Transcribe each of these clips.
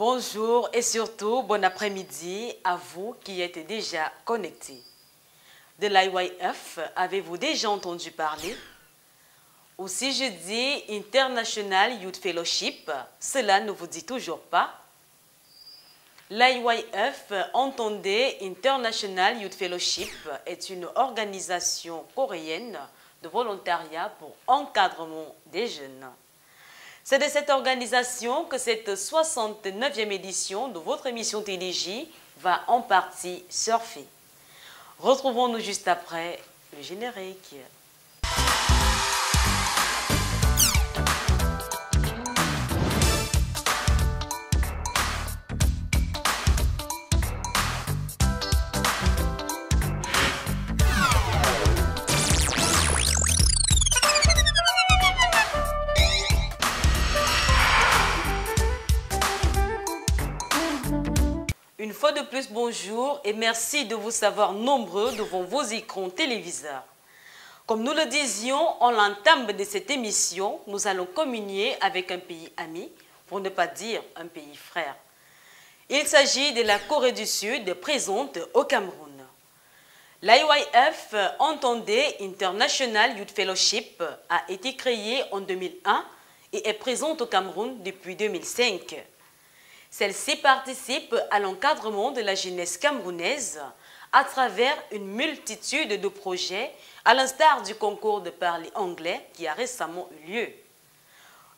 Bonjour et surtout bon après-midi à vous qui êtes déjà connectés. De l'IYF, avez-vous déjà entendu parler? Ou si je dis International Youth Fellowship, cela ne vous dit toujours pas? L'IYF, entendez International Youth Fellowship, est une organisation coréenne de volontariat pour encadrement des jeunes. C'est de cette organisation que cette 69e édition de votre émission TDJ va en partie surfer. Retrouvons-nous juste après le générique. Une fois de plus, bonjour et merci de vous savoir nombreux devant vos écrans téléviseurs. Comme nous le disions en l'entame de cette émission, nous allons communier avec un pays ami, pour ne pas dire un pays frère. Il s'agit de la Corée du Sud, présente au Cameroun. L'IYF, entendez International Youth Fellowship, a été créée en 2001 et est présente au Cameroun depuis 2005. Celle-ci participe à l'encadrement de la jeunesse camerounaise à travers une multitude de projets, à l'instar du concours de parler anglais qui a récemment eu lieu.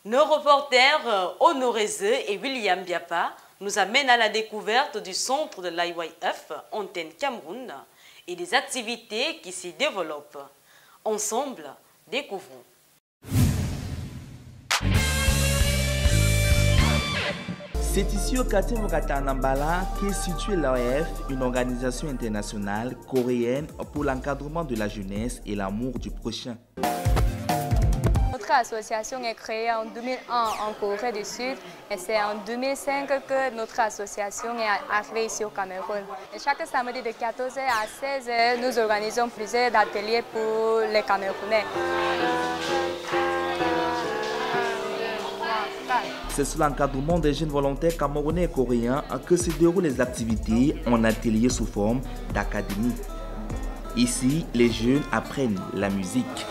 Nos reporters Honoré Zeu et William Biapa nous amènent à la découverte du centre de l'IYF, Antenne Cameroun, et des activités qui s'y développent. Ensemble, découvrons. C'est ici au quartier Mokata-Nambala qu'est située l'IYF, une organisation internationale coréenne pour l'encadrement de la jeunesse et l'amour du prochain. Notre association est créée en 2001 en Corée du Sud et c'est en 2005 que notre association est arrivée ici au Cameroun. Et chaque samedi de 14h à 16h, nous organisons plusieurs ateliers pour les Camerounais. C'est sous l'encadrement des jeunes volontaires camerounais et coréens que se déroulent les activités en atelier sous forme d'académie. Ici, les jeunes apprennent la musique.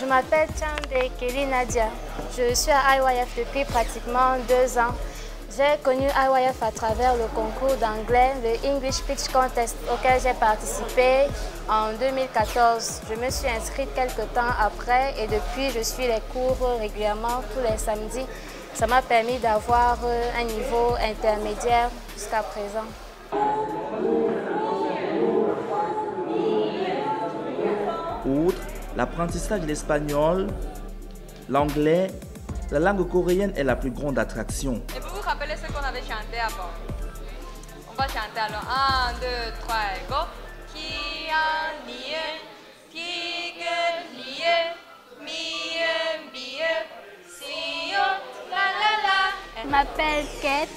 Je m'appelle Tchande Kelly Nadia. Je suis à IYF depuis pratiquement 2 ans. J'ai connu IYF à travers le concours d'anglais, le English Pitch Contest, auquel j'ai participé en 2014. Je me suis inscrite quelques temps après et depuis, je suis les cours régulièrement tous les samedis. Ça m'a permis d'avoir un niveau intermédiaire jusqu'à présent. Outre l'apprentissage de l'espagnol, l'anglais, la langue coréenne est la plus grande attraction. Et vous vous rappelez ce qu'on avait chanté avant? On va chanter alors. 1, 2, 3 et go. Je m'appelle Kate.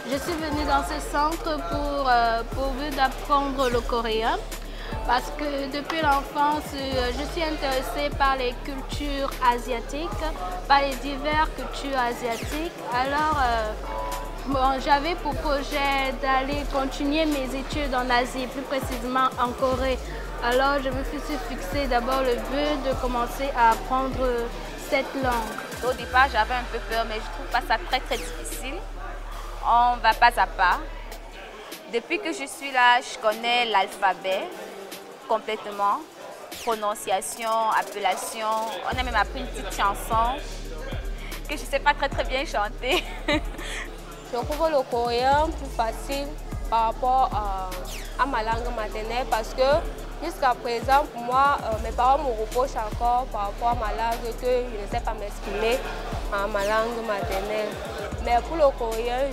Je suis venue dans ce centre pour but d'apprendre le coréen. Parce que depuis l'enfance, je suis intéressée par les cultures asiatiques, par les diverses cultures asiatiques. Alors, j'avais pour projet d'aller continuer mes études en Asie, plus précisément en Corée. Alors, je me suis fixé d'abord le but de commencer à apprendre cette langue. Au départ, j'avais un peu peur, mais je trouve pas ça très difficile. On va pas à pas. Depuis que je suis là, je connais l'alphabet complètement, prononciation, appellation. On a même appris une petite chanson que je ne sais pas très bien chanter. Je trouve le coréen plus facile par rapport à ma langue maternelle parce que jusqu'à présent, pour moi, mes parents me reprochent encore par rapport à ma langue que je ne sais pas m'exprimer en ma langue maternelle. Mais pour le coréen,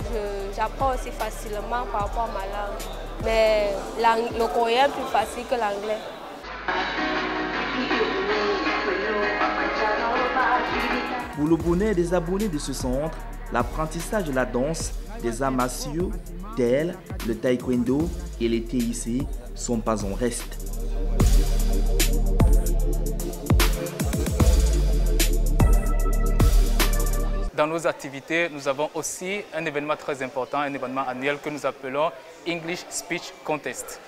j'apprends aussi facilement par rapport à ma langue. Mais le coréen est plus facile que l'anglais. Pour le bonheur des abonnés de ce centre, l'apprentissage de la danse, des arts martiaux tels le taekwondo, et les TIC sont pas en reste. Dans nos activités, nous avons aussi un événement très important, un événement annuel que nous appelons English Speech Contest.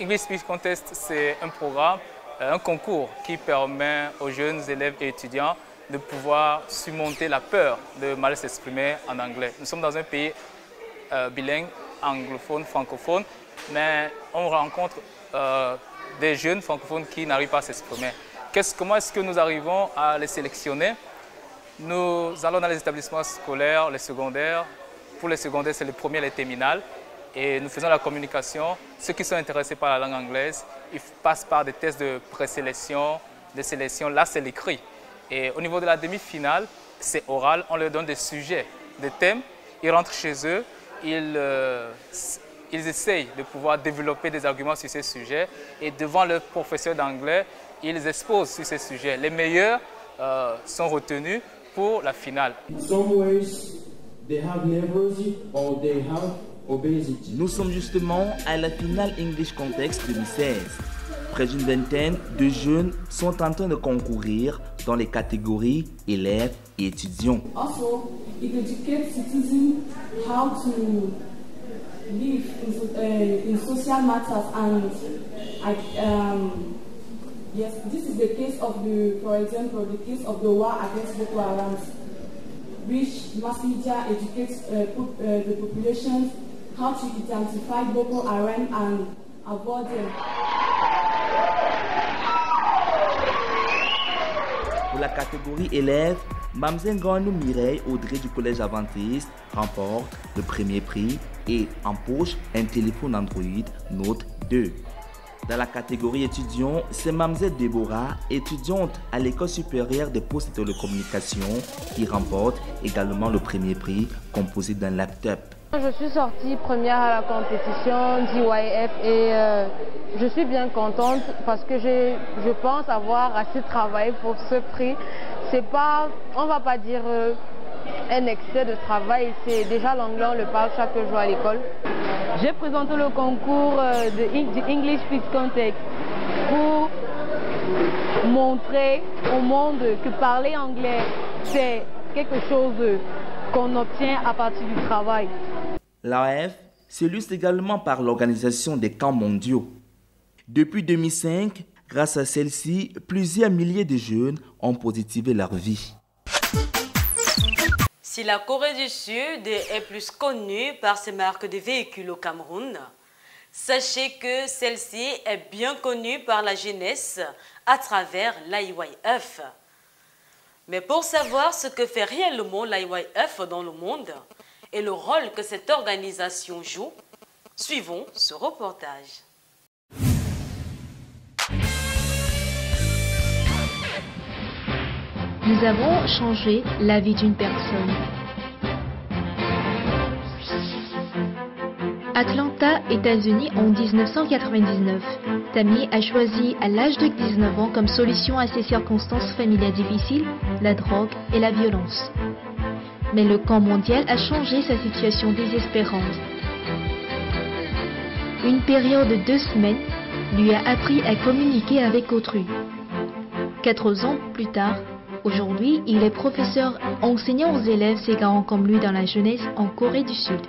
English Speech Contest, c'est un programme, un concours qui permet aux jeunes élèves et étudiants de pouvoir surmonter la peur de mal s'exprimer en anglais. Nous sommes dans un pays bilingue, anglophone, francophone, mais on rencontre des jeunes francophones qui n'arrivent pas à s'exprimer. Comment est-ce que nous arrivons à les sélectionner? Nous allons dans les établissements scolaires, les secondaires. Pour les secondaires, c'est les premiers, les terminales. Et nous faisons la communication. Ceux qui sont intéressés par la langue anglaise, ils passent par des tests de présélection, de sélection. Là, c'est l'écrit. Et au niveau de la demi-finale, c'est oral. On leur donne des sujets, des thèmes. Ils rentrent chez eux. Ils essayent de pouvoir développer des arguments sur ces sujets. Et devant leur professeur d'anglais, ils exposent sur ces sujets. Les meilleurs sont retenus pour la finale. Nous sommes justement à la finale English Contest 2016. Près d'une vingtaine de jeunes sont en train de concourir dans les catégories élèves et étudiants. Also, it educates citizens how to live in social matters and yes, this is the case of for example, the case of the war against Boko Haram, which mass media educates the population how to identify Boko Haram and avoid them. Pour la catégorie élèves, Mamzen Ganou Mireille Audrey du collège Adventiste remporte le premier prix et empoche un téléphone Android Note 2. Dans la catégorie étudiants, c'est Mamzette Déborah, étudiante à l'école supérieure des postes de télécommunications, qui remporte également le premier prix composé d'un laptop. Je suis sortie première à la compétition d'EYF et je suis bien contente parce que je pense avoir assez travaillé pour ce prix. C'est pas, on va pas dire un excès de travail, c'est déjà l'anglais, on le parle chaque jour à l'école. J'ai présenté le concours de English Speech Contest pour montrer au monde que parler anglais, c'est quelque chose qu'on obtient à partir du travail. L'AF s'illustre également par l'organisation des camps mondiaux. Depuis 2005, grâce à celle-ci, plusieurs milliers de jeunes ont positivé leur vie. Si la Corée du Sud est plus connue par ses marques de véhicules au Cameroun, sachez que celle-ci est bien connue par la jeunesse à travers l'IYF. Mais pour savoir ce que fait réellement l'IYF dans le monde et le rôle que cette organisation joue, suivons ce reportage. Nous avons changé la vie d'une personne. Atlanta, États-Unis en 1999. Tammy a choisi à l'âge de 19 ans comme solution à ses circonstances familiales difficiles, la drogue et la violence. Mais le camp mondial a changé sa situation désespérante. Une période de 2 semaines lui a appris à communiquer avec autrui. 4 ans plus tard, aujourd'hui, il est professeur enseignant aux élèves s'égarant comme lui dans la jeunesse en Corée du Sud.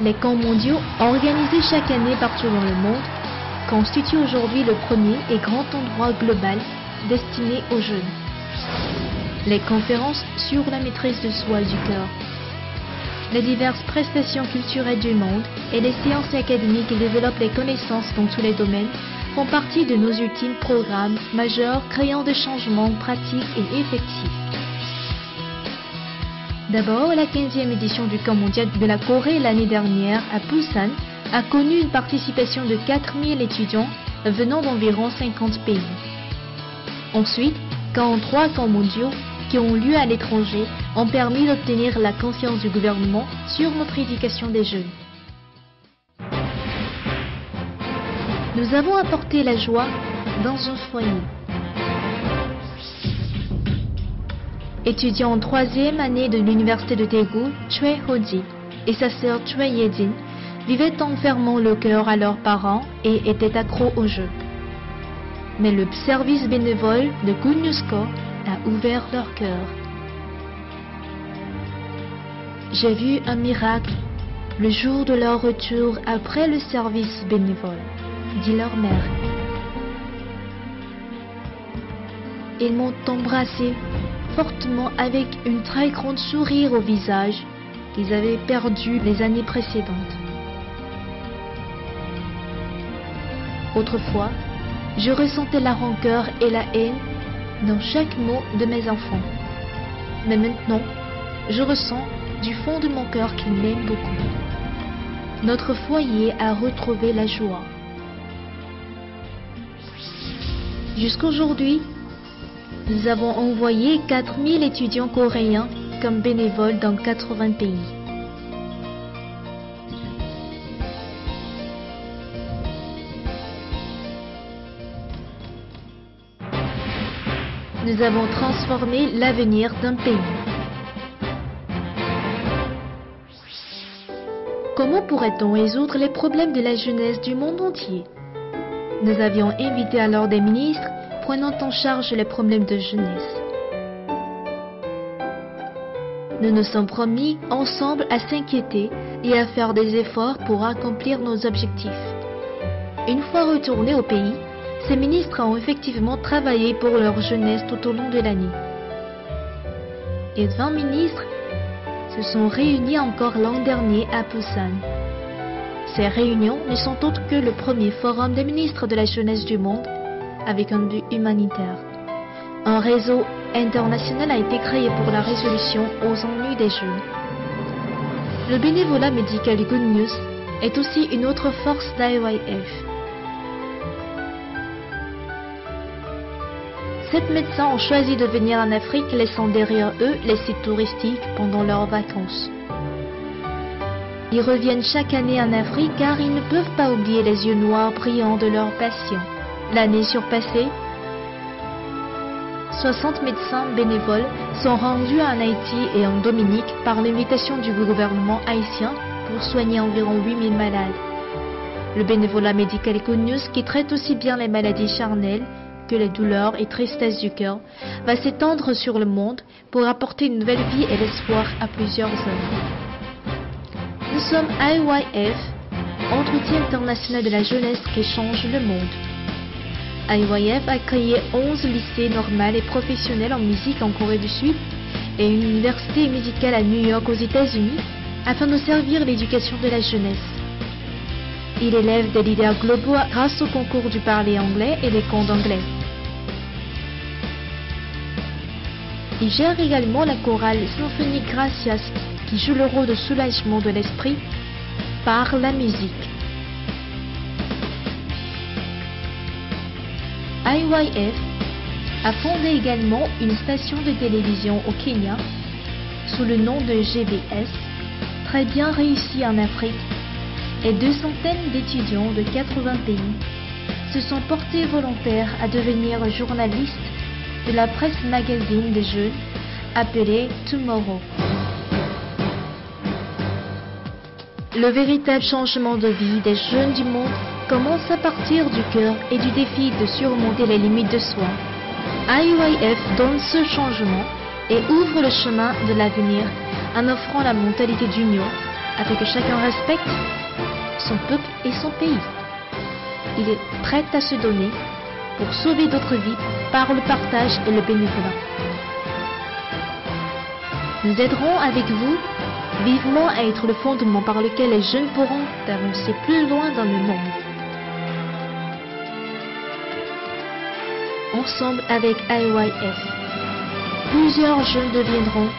Les camps mondiaux, organisés chaque année partout dans le monde, constituent aujourd'hui le premier et grand endroit global destiné aux jeunes. Les conférences sur la maîtrise de soi et du cœur, les diverses prestations culturelles du monde et les séances académiques qui développent les connaissances dans tous les domaines font partie de nos ultimes programmes majeurs créant des changements pratiques et effectifs. D'abord, la 15e édition du camp mondial de la Corée l'année dernière à Busan a connu une participation de 4000 étudiants venant d'environ 50 pays. Ensuite, 43 camps mondiaux qui ont lieu à l'étranger ont permis d'obtenir la confiance du gouvernement sur notre éducation des jeunes. Nous avons apporté la joie dans un foyer. Étudiant en 3e année de l'université de Daegu, Choi Ho-ji et sa sœur Choi Ye-jin vivaient en fermant le cœur à leurs parents et étaient accros au jeu. Mais le service bénévole de Good News Corps a ouvert leur cœur. J'ai vu un miracle le jour de leur retour après le service bénévole, dit leur mère. Ils m'ont embrassé fortement avec une très grande sourire au visage qu'ils avaient perdu les années précédentes. Autrefois, je ressentais la rancœur et la haine dans chaque mot de mes enfants. Mais maintenant, je ressens du fond de mon cœur qu'ils m'aiment beaucoup. Notre foyer a retrouvé la joie. Jusqu'aujourd'hui, nous avons envoyé 4000 étudiants coréens comme bénévoles dans 80 pays. Nous avons transformé l'avenir d'un pays. Comment pourrait-on résoudre les problèmes de la jeunesse du monde entier? Nous avions invité alors des ministres prenant en charge les problèmes de jeunesse. Nous nous sommes promis ensemble à s'inquiéter et à faire des efforts pour accomplir nos objectifs. Une fois retournés au pays, ces ministres ont effectivement travaillé pour leur jeunesse tout au long de l'année. Et 20 ministres se sont réunis encore l'an dernier à Busan. Ces réunions ne sont autres que le premier forum des ministres de la jeunesse du monde avec un but humanitaire. Un réseau international a été créé pour la résolution aux ennuis des jeunes. Le bénévolat médical Good News est aussi une autre force d'IYF. 7 médecins ont choisi de venir en Afrique, laissant derrière eux les sites touristiques pendant leurs vacances. Ils reviennent chaque année en Afrique car ils ne peuvent pas oublier les yeux noirs brillants de leurs patients. L'année surpassée, 60 médecins bénévoles sont rendus en Haïti et en Dominique par l'invitation du gouvernement haïtien pour soigner environ 8000 malades. Le bénévolat médical Good News, qui traite aussi bien les maladies charnelles que les douleurs et tristesses du cœur, va s'étendre sur le monde pour apporter une nouvelle vie et l'espoir à plusieurs hommes. Nous sommes IYF, Entretien international de la jeunesse qui change le monde. IYF a créé 11 lycées normaux et professionnels en musique en Corée du Sud et une université musicale à New York aux États-Unis afin de servir l'éducation de la jeunesse. Il élève des leaders globaux grâce au concours du parler anglais et des cours d'anglais. Il gère également la chorale Symphonie Gracias qui joue le rôle de soulagement de l'esprit par la musique. IYF a fondé également une station de télévision au Kenya sous le nom de GBS, très bien réussie en Afrique, et 200 d'étudiants de 80 pays se sont portés volontaires à devenir journalistes de la presse magazine des jeunes appelée Tomorrow. Le véritable changement de vie des jeunes du monde commence à partir du cœur et du défi de surmonter les limites de soi. IYF donne ce changement et ouvre le chemin de l'avenir en offrant la mentalité d'union afin que chacun respecte son peuple et son pays. Il est prêt à se donner pour sauver d'autres vies par le partage et le bénévolat. Nous aiderons avec vous vivement à être le fondement par lequel les jeunes pourront avancer plus loin dans le monde. Ensemble avec IYF, plusieurs jeunes deviendront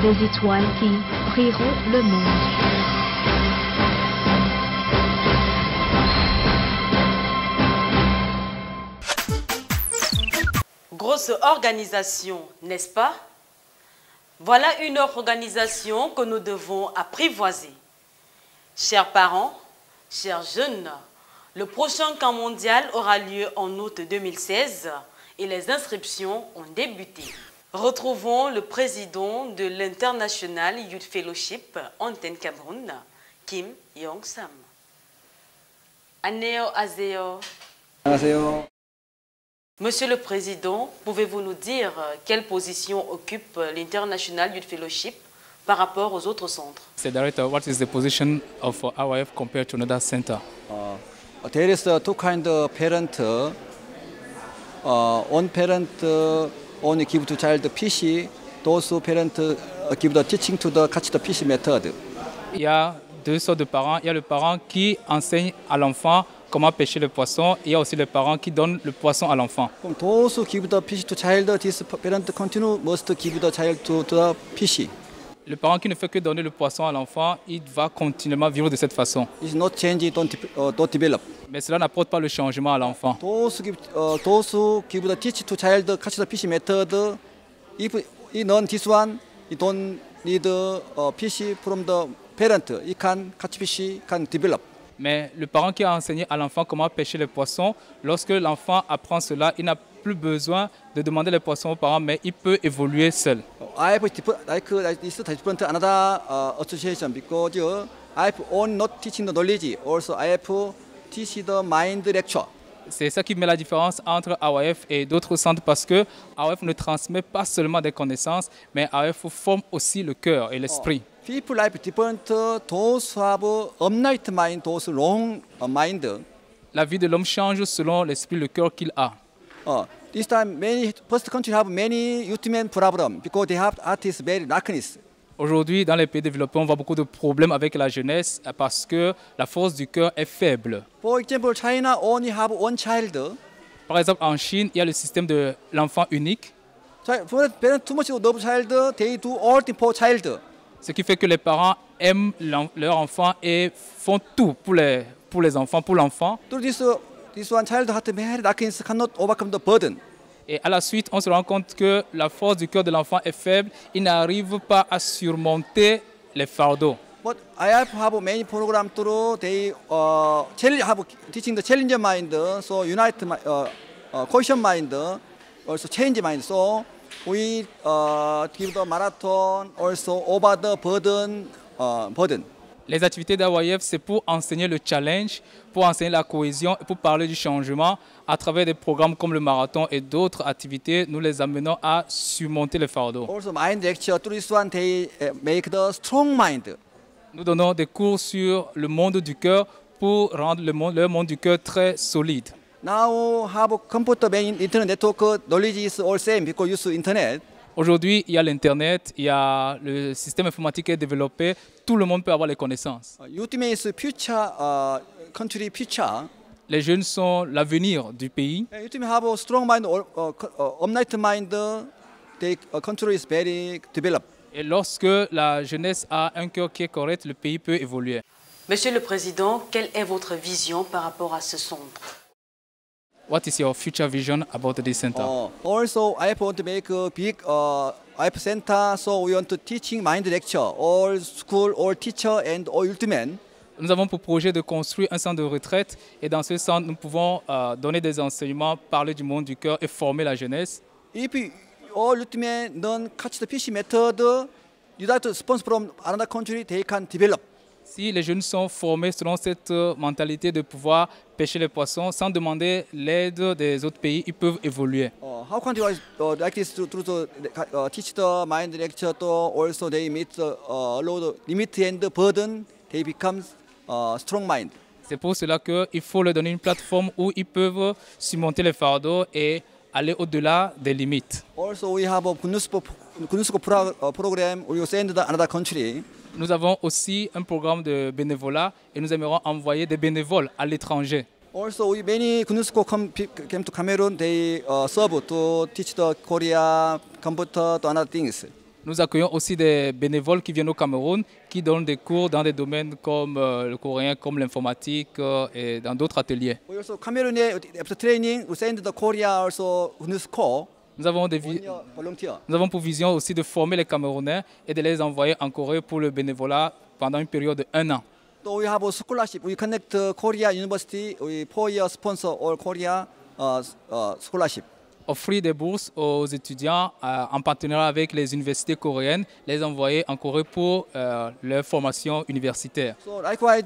des étoiles qui brilleront le monde. Grosse organisation, n'est-ce pas? Voilà une organisation que nous devons apprivoiser. Chers parents, chers jeunes, le prochain camp mondial aura lieu en août 2016 et les inscriptions ont débuté. Retrouvons le président de l'International Youth Fellowship Antenne Cameroun, Kim Yong-sam. Anneo Azeo. Monsieur le Président, pouvez-vous nous dire quelle position occupe l'International Youth Fellowship par rapport aux autres centres? Mr. Director, what is the position of IYF compared to another center? There is two kind of parent. One parent only give to child PC. Those parents give the teaching to the catch the PC method. Il y a deux sortes de parents. Il y a le parent qui enseigne à l'enfant comment pêcher le poisson. Il y a aussi le parent qui donne le poisson à l'enfant. Those who give the PC to child, this parent continue must give the child to the PC. Le parent qui ne fait que donner le poisson à l'enfant, il va continuellement vivre de cette façon. It's not change, don't develop. Mais cela n'apporte pas le changement à l'enfant. Those who give the teach to child catch the PC method, if he learn this one, he don't need PC from the parent. He can catch PC, can develop. Mais le parent qui a enseigné à l'enfant comment pêcher les poissons, lorsque l'enfant apprend cela, il n'a plus besoin de demander les poissons aux parents, mais il peut évoluer seul. I have this different another association because I have own not teaching the knowledge. Also, I have teach the mind lecture. C'est ça qui met la différence entre IYF et d'autres centres parce que IYF ne transmet pas seulement des connaissances, mais IYF forme aussi le cœur et l'esprit. People life different. Those who have upright mind, those wrong mind. La vie de l'homme change selon l'esprit, le cœur qu'il a. This time, many first country have many youth men problem because they have artists very darkness. Aujourd'hui, dans les pays développés, on voit beaucoup de problèmes avec la jeunesse parce que la force du cœur est faible. For example, China only have one child. Par exemple, en Chine, il y a le système de l'enfant unique. For parents too much love child, they do all things for child. Ce qui fait que les parents aiment leur enfant et font tout pour les enfants, pour l'enfant. This one child has very darkness, cannot overcome the burden. Et à la suite, on se rend compte que la force du cœur de l'enfant est faible. Il n'arrive pas à surmonter les fardeaux. But I have many programs through they have teaching the challenger mind, so unite caution mind, also change mind. So we give the marathon also over the burden. Les activités d'IYF, c'est pour enseigner le challenge, pour enseigner la cohésion et pour parler du changement. À travers des programmes comme le marathon et d'autres activités, nous les amenons à surmonter les fardeaux. Also mind lecture, through this one they make the strong mind. Nous donnons des cours sur le monde du cœur pour rendre leur monde du cœur très solide. Now have computer internet network knowledge is all same because use internet. Aujourd'hui, il y a l'Internet, il y a le système informatique qui est développé, tout le monde peut avoir les connaissances. Youth is future, country future. Les jeunes sont l'avenir du pays. Youth have a strong mind, upright mind, the country is very developed. Et lorsque la jeunesse a un cœur qui est correct, le pays peut évoluer. Monsieur le Président, quelle est votre vision par rapport à ce centre? What is your future vision about this center? Also, I want to make a big IF center, so we want to teaching mind lecture, all school, all teacher and all youth men. Nous avons pour projet de construire un centre de retraite et dans ce centre, nous pouvons donner des enseignements, parler du monde du cœur et former la jeunesse. If all youth men don't catch the PC method, you have to sponsor from another country, they can develop. Si les jeunes sont formés selon cette mentalité de pouvoir pêcher les poissons sans demander l'aide des autres pays, ils peuvent évoluer. How can you like this to teach the mind lecture to also they meet load limit and burden, they become strong mind. C'est pour cela qu'il faut leur donner une plateforme où ils peuvent surmonter les fardeaux et aller au-delà des limites. Also we have a KUNUSCO program we send to another country. Nous avons aussi un programme de bénévolat et nous aimerions envoyer des bénévoles à l'étranger. Also, many KUNUSCO came to Cameroon. They serve to teach the Korea, computer, to other things. Nous accueillons aussi des bénévoles qui viennent au Cameroun, qui donnent des cours dans des domaines comme le coréen, comme l'informatique et dans d'autres ateliers. We also Cameroon after training, we send the Korea also KUNUSCO. Nous avons pour vision aussi de former les Camerounais et de les envoyer en Corée pour le bénévolat pendant une période de 1 an. So we have a scholarship. We connect Korea University. We 4-year sponsor all Korea scholarship. offrir des bourses aux étudiants en partenariat avec les universités coréennes, les envoyer en Corée pour leur formation universitaire. So likewise,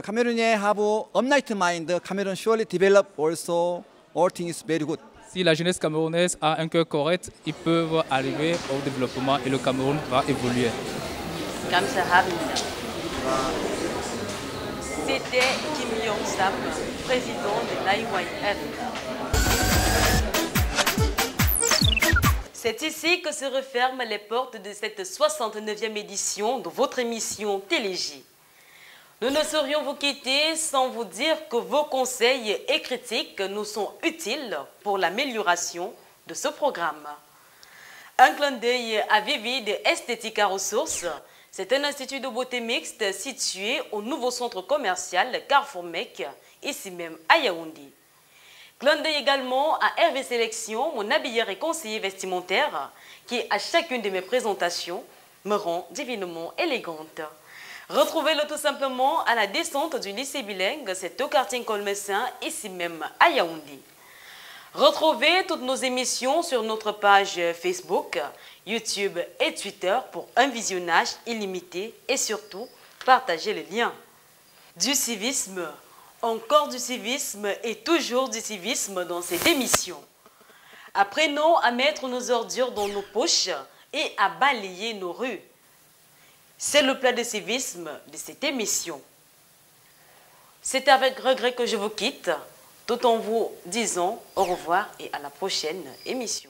Cameroon have upnight mind. Cameroon surely develop also. All things very good. Si la jeunesse camerounaise a un cœur correct, ils peuvent arriver au développement et le Cameroun va évoluer. C'était Kim Yong-sam, président de l'IYF. C'est ici que se referment les portes de cette 69e édition de votre émission Télégie. Nous ne saurions vous quitter sans vous dire que vos conseils et critiques nous sont utiles pour l'amélioration de ce programme. Un clin d'œil à Vivide Esthética Ressources, c'est un institut de beauté mixte situé au nouveau centre commercial Carrefour Mec, ici même à Yaoundé. Clin d'œil également à Hervé Sélection, mon habilleur et conseiller vestimentaire, qui à chacune de mes présentations me rend divinement élégante. Retrouvez-le tout simplement à la descente du lycée bilingue, c'est au quartier Colmessin, ici même à Yaoundé. Retrouvez toutes nos émissions sur notre page Facebook, YouTube et Twitter pour un visionnage illimité et surtout, partagez les liens. Du civisme, encore du civisme et toujours du civisme dans cette émission. Apprenons à mettre nos ordures dans nos poches et à balayer nos rues. C'est le plat de civisme de cette émission. C'est avec regret que je vous quitte, tout en vous disant au revoir et à la prochaine émission.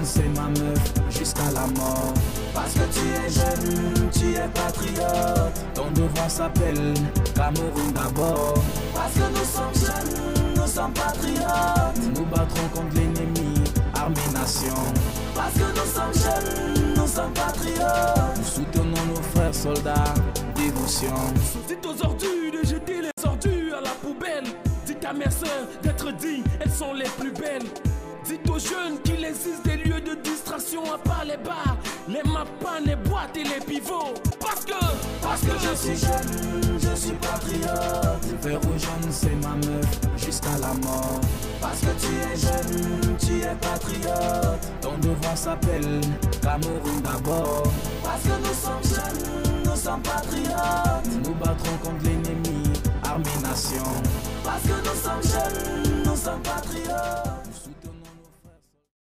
C'est ma meuf jusqu'à la mort. Parce que tu es jeune, tu es patriote. Ton devoir s'appelle Cameroun d'abord. Parce que nous sommes jeunes, nous sommes patriotes. Nous nous battrons contre l'ennemi, armée-nation. Parce que nous sommes jeunes, nous sommes patriotes. Nous soutenons nos frères soldats, dévotion. Dites aux ordures de jeter les ordures à la poubelle. Dites à mes soeurs d'être dignes, elles sont les plus belles. Dites aux jeunes qu'il existe des lieux de distraction à part les bars, les mappas, les boîtes et les pivots. Parce que je suis jeune, je suis patriote. Faire aux jeunes, c'est ma meuf jusqu'à la mort. Parce que tu es jeune, tu es patriote. Ton devoir s'appelle Cameroun d'abord. Parce que nous sommes jeunes, nous sommes patriotes. Nous nous battrons contre l'ennemi, armée-nation. Parce que nous sommes jeunes, nous sommes patriotes.